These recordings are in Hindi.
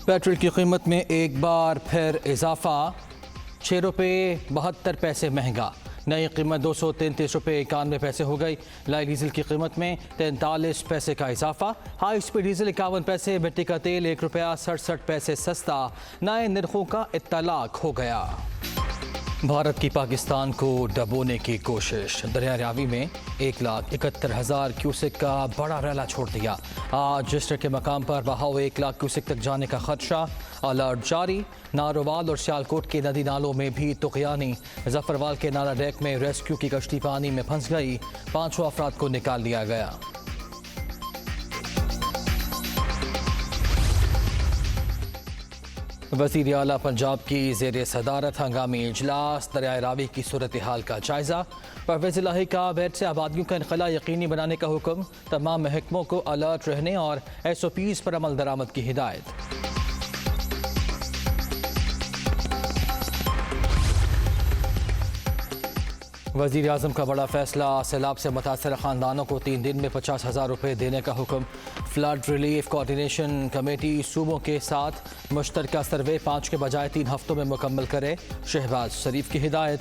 पेट्रोल की कीमत में एक बार फिर इजाफा, 6 रुपये 72 पैसे महंगा। नई कीमत 233 रुपये 91 पैसे हो गई। लाइट डीजल की कीमत में 43 पैसे का इजाफा। हाई स्पीड डीजल 51 पैसे, मिट्टी का तेल 1 रुपया 67 पैसे सस्ता। नए निर्खों का इत्तलाक हो गया। भारत की पाकिस्तान को डबोने की कोशिश। दरिया रावी में 1,71,000 क्यूसेक का बड़ा रैला छोड़ दिया। आज रजिस्टर के मकाम पर बहाव 1 लाख क्यूसेक तक जाने का खदशा। अलर्ट जारी। नारोवाल और सियालकोट के नदी नालों में भी तुगयानी। जफरवाल के नाला डेक में रेस्क्यू की कश्ती पानी में फंस गई। 5 अफराद को निकाल लिया गया। वज़ीर आला पंजाब की ज़ेर सदारत हंगामी इजलास। दरियाए रावी की सूरत हाल का जायजा। परवेज़ इलाही का बैठ से आबादियों का इनखला यकीनी बनाने का हुक्म। तमाम महकमों को अलर्ट रहने और SOPs पर अमल दरामद की हिदायत। वज़ीर आज़म का बड़ा फैसला। सैलाब से मुतासर ख़ानदानों को 3 दिन में 50,000 रुपये देने का हुक्म। फ्लड रिलीफ कोऑर्डिनेशन कमेटी सूबों के साथ मुश्तरका सर्वे 5 के बजाय 3 हफ्तों में मुकम्मल करे। शहबाज शरीफ की हिदायत।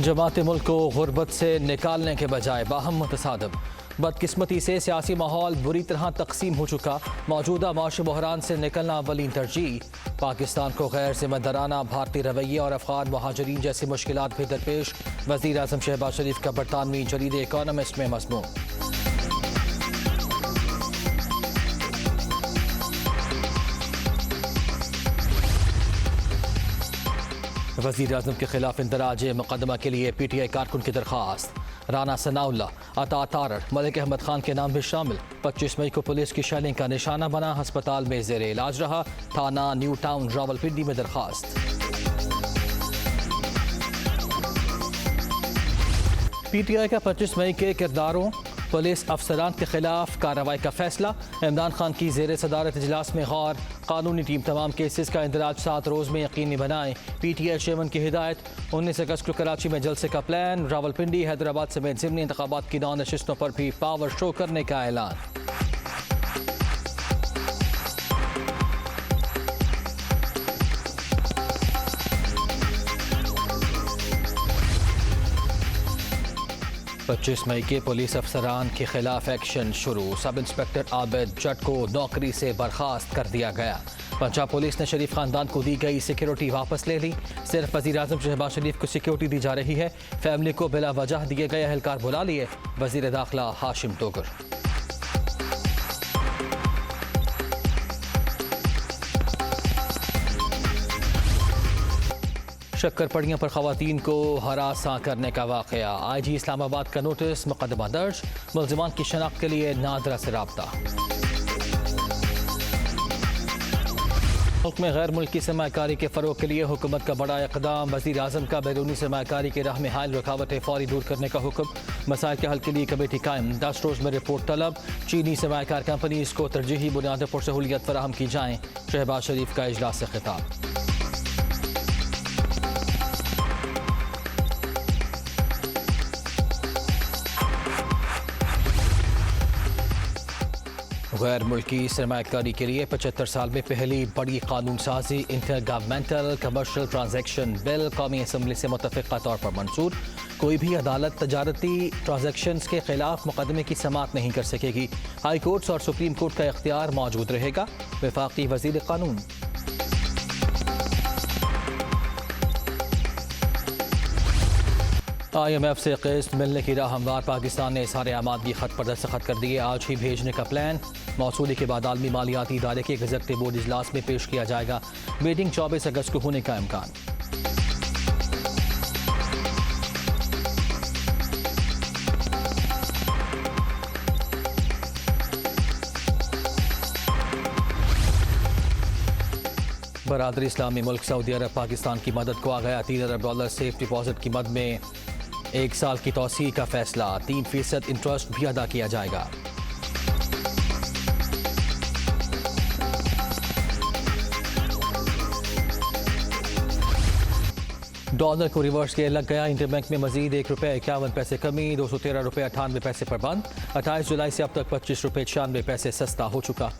जमात मुल्क को गुर्बत से निकालने के बजाय बाहम मुतसादम। बदकिस्मती से सियासी माहौल बुरी तरह तकसीम हो चुका। मौजूदा माशी बहरान से निकलना अवलीन तरजीह। पाकिस्तान को गैर जिम्मेदाराना भारतीय रवैये और अफगान महाजरीन जैसी मुश्किलात भी दरपेश। वज़ीर आज़म शहबाज शरीफ का बरतानवी जरीद इकॉनमिस्ट में मज़मून। वज़ीर आज़म के खिलाफ इंदराज मुकदमा के लिए PTI कारकुन की दरख्वास्त। राना सनाउल्ला, अता तारड़, मलिक अहमद खान के नाम भी शामिल। 25 मई को पुलिस की शेलिंग का निशाना बना। अस्पताल में ज़ेर इलाज रहा। थाना न्यू टाउन रावलपिंडी में दरख्वास्त। PTI का 25 मई के किरदारों पुलिस अफसरान के खिलाफ कार्रवाई का फैसला। इमरान खान की ज़ेर सदारत इजलास में गौर। कानूनी टीम तमाम केसेस का इंदराज 7 रोज़ में यकीनी बनाए। PTI चेयरमैन की हिदायत। 19 अगस्त को कराची में जलसे का प्लान। रावलपिंडी हैदराबाद समेत ज़िमनी इंतखाबात की 9 नशिस्तों पर भी पावर शो करने का ऐलान। पच्चीस मई के पुलिस अफसरान के खिलाफ एक्शन शुरू। सब इंस्पेक्टर आबिद जट को नौकरी से बर्खास्त कर दिया गया। पंजाब पुलिस ने शरीफ खानदान को दी गई सिक्योरिटी वापस ले ली। सिर्फ वज़ीर आज़म शहबाज शरीफ को सिक्योरिटी दी जा रही है। फैमिली को बिला वजह दिए गए एहलकार बुला लिए। वज़ीर दाखिला हाशिम तोगर। शक्कर पड़ियों पर खवातीन को हरासा करने का वाक़या। IG इस्लामाबाद का नोटिस, मुकदमा दर्ज। मुल्ज़िमान की शनाख्त के लिए नादरा से राब्ता। मुल्क में गैर मुल्की सरमाकारी के फ़रोग़ के लिए हुकूमत का बड़ा इक़दाम। वज़ीर आज़म का बैरूनी सरमाकारी की राह में हायल रुकावटें फौरी दूर करने का हुक्म। मसाइल के हल के लिए कमेटी कायम। 10 रोज़ में रिपोर्ट तलब। चीनी सरमाकार कंपनीज़ को तरजीही बुनियादों पर सहूलियत फराहम की जाएँ। शहबाज शरीफ का इजलास से खिताब। गैर मुल्की सरमाकारी के लिए 75 साल में पहली बड़ी कानून साजी। Inter governmental commercial transaction bill कौमी असम्बली से मुतफ़िक़ा तौर पर मंजूर। कोई भी अदालत तजारती ट्रांजैक्शंस के खिलाफ मुकदमे की समाअत नहीं कर सकेगी। हाई कोर्ट्स और सुप्रीम कोर्ट का इख्तियार मौजूद रहेगा। वफाकी वज़ीर कानून। IMF से किस्त मिलने की राह हमवार। पाकिस्तान ने इज़हार आमादगी खत पर दस्तखत कर दिए। आज ही भेजने का प्लान। मौसूली के बाद आलमी मालियाती इदारे के एग्जीक्यूटिव बोर्ड इजलास में पेश किया जाएगा। मीटिंग 24 अगस्त को होने का इम्कान। बरादरी इस्लामी मुल्क सऊदी अरब पाकिस्तान की मदद को आ गया। $3 अरब सेफ डिपॉजिट की मद में 1 साल की तौसीह का फैसला। 3% इंटरेस्ट भी अदा किया जाएगा। डॉलर को रिवर्स किया लग गया। इंटरबैंक में मजीद ₹1.51 कमी, ₹213.98 पर बंद। 28 जुलाई से अब तक ₹25.96 सस्ता हो चुका।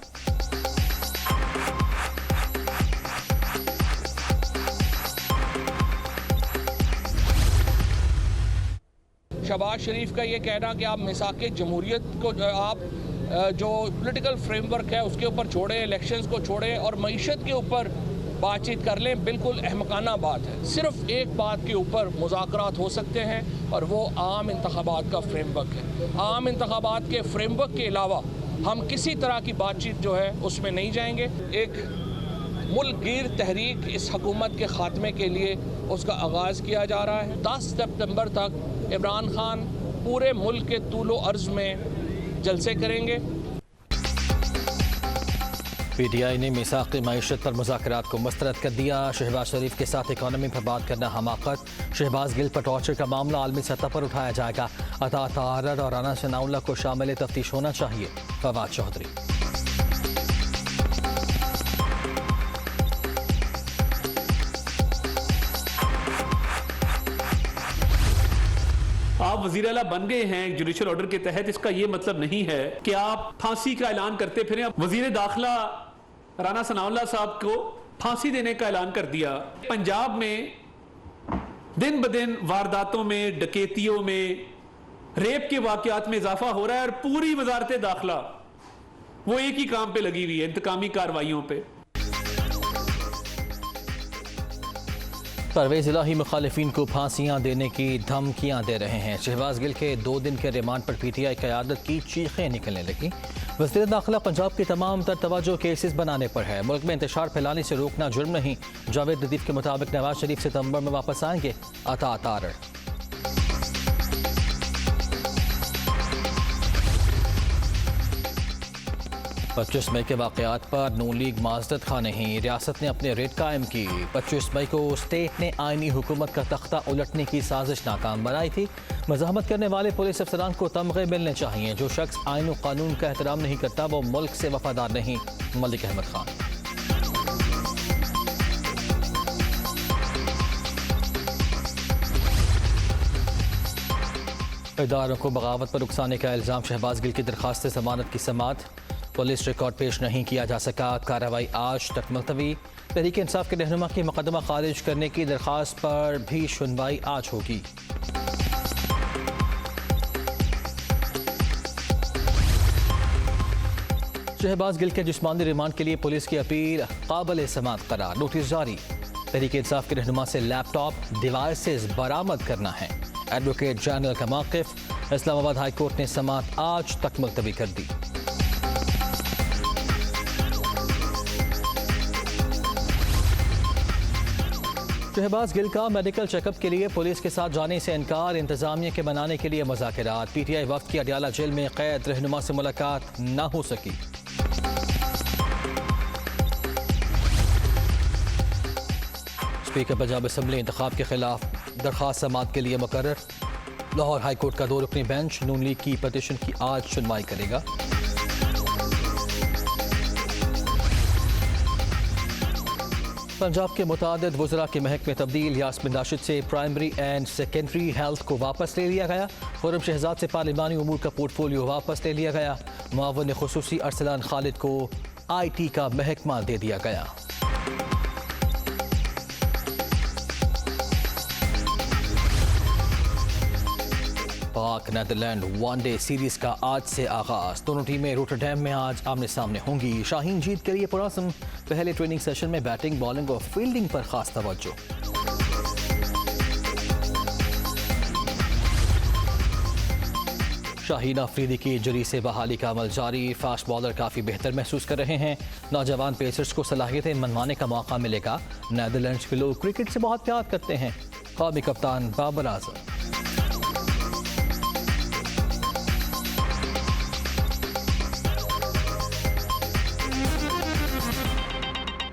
शहबाज शरीफ का ये कहना कि आप मिसाक़ जमहूरियत को आप जो पॉलिटिकल फ्रेमवर्क है उसके ऊपर छोड़ें, इलेक्शंस को छोड़ें और मईशत के ऊपर बातचीत कर लें, बिल्कुल अहमकाना बात है। सिर्फ एक बात के ऊपर मुज़ाकरात हो सकते हैं और वो आम इंतखाबात का फ्रेमवर्क है। आम इंतखाबात के फ्रेमवर्क के अलावा हम किसी तरह की बातचीत जो है उसमें नहीं जाएंगे। एक मुल्कगीर तहरीक इस हुकूमत के ख़ात्मे के लिए उसका आगाज़ किया जा रहा है। 10 सितंबर तक इमरान खान पूरे मुल्क के तूलो अर्ज़ में जलसे करेंगे। PTI ने मिसाक़ मईशत पर मुज़ाकरात को मुस्तरद कर दिया। शहबाज शरीफ के साथ इकॉनमी पर बात करना हमाकत। शहबाज गिल पर टॉर्चर का मामला आलमी सतह पर उठाया जाएगा। अता तारर और राना सनाउल्लाह को शामिल तफ्तीश होना चाहिए। फवाद चौधरी। आप वज़ीर आला बन गए हैं जुडिशल ऑर्डर के तहत, इसका ये मतलब नहीं है कि आप फांसी का ऐलान करते फिरें। वज़ीर दाखिला राना सनाउल्लाह साहब को फांसी देने का ऐलान कर दिया। पंजाब में दिन ब दिन वारदातों में, डकैतियों में, रेप के वाकयात में इजाफा हो रहा है और पूरी वजारत दाखिला वो एक ही काम पे लगी हुई है, इंतकामी कार्रवाइयों पे। परवेज़ इलाही मुखालिफिन को फांसियां देने की धमकियां दे रहे हैं। शहबाज गिल के 2 दिन के रिमांड पर PTI क़यादत की चीखें निकलने लगी। वज़ीर दाखिला पंजाब की तमाम तर तवज्जो केसेस बनाने पर है। मुल्क में इंतशार फैलाने से रोकना जुर्म नहीं। जावेद लतीफ़ के मुताबिक नवाज शरीफ सितंबर में वापस आएंगे। अता तारर। 25 मई के वाक़यात पर नून लीग माजरत खा नहीं। रियासत ने अपने रेट कायम की। 25 मई को स्टेट ने आइनी हुकूमत का तख्ता उलटने की साजिश नाकाम बनाई थी। मज़ाहमत करने वाले पुलिस अफसरान को तमग़े मिलने चाहिए। जो शख्स आइन और कानून का एहतराम नहीं करता वो मुल्क से वफादार नहीं। मलिक अहमद खान। इदारों को बगावत पर उकसाने का इल्ज़ाम। शहबाज गिल की दरख्वास्त ज़मानत की समाअत। पुलिस रिकॉर्ड पेश नहीं किया जा सका। कार्रवाई आज तक मुलतवी। तहरीक इंसाफ के रहनुमा की मुकदमा खारिज करने की दरख्वास्त पर भी सुनवाई आज होगी। शहबाज गिल के जिस्मानी रिमांड के लिए पुलिस की अपील काबिल समाअत करार। नोटिस जारी। तहरीक इंसाफ के रहनुमा से लैपटॉप डिवाइसेस बरामद करना है। एडवोकेट जनरल का मौक़िफ़। इस्लामाबाद हाई कोर्ट ने समाअत आज तक मुलतवी कर दी। शहबाज गिल का मेडिकल चेकअप के लिए पुलिस के साथ जाने से इनकार। इंतजामिया के बनाने के लिए मुज़ाकरात। PTI वफ्द की अडियाला जेल में कैद रहनुमा से मुलाकात न हो सकी। स्पीकर पंजाब असम्बली इंतखाब के खिलाफ दरख्वास्त समाअत के लिए मुकर्रर। लाहौर हाई कोर्ट का 2 रुकनी बेंच नून लीग की पटिशन की आज सुनवाई करेगा। पंजाब के मुतादिद वज़रा के महक में तब्दील। यास्मिन राशिद से प्राइमरी एंड सेकेंडरी हेल्थ को वापस ले लिया गया। खुर्रम शहजाद से पार्लिमानी उमूर का पोर्टफोलियो वापस ले लिया गया। मुआविन खुसूसी अरसलान खालिद को IT का महकमा दे दिया गया। पाक नेदरलैंड वनडे सीरीज का आज से आगाज। दोनों टीमें रोटरडैम में आज आमने सामने होंगी। शाहीन जीत के लिए पुरासम। पहले ट्रेनिंग सेशन में बैटिंग, बॉलिंग और फील्डिंग पर खास तवज्जो। शाहीन अफरीदी की इंजरी से बहाली का अमल जारी। फास्ट बॉलर काफ़ी बेहतर महसूस कर रहे हैं। नौजवान पेसर्स को सलाहियतें मनवाने का मौका मिलेगा। नेदरलैंड्स के लोग क्रिकेट से बहुत प्यार करते हैं। कौमी कप्तान बाबर आजम।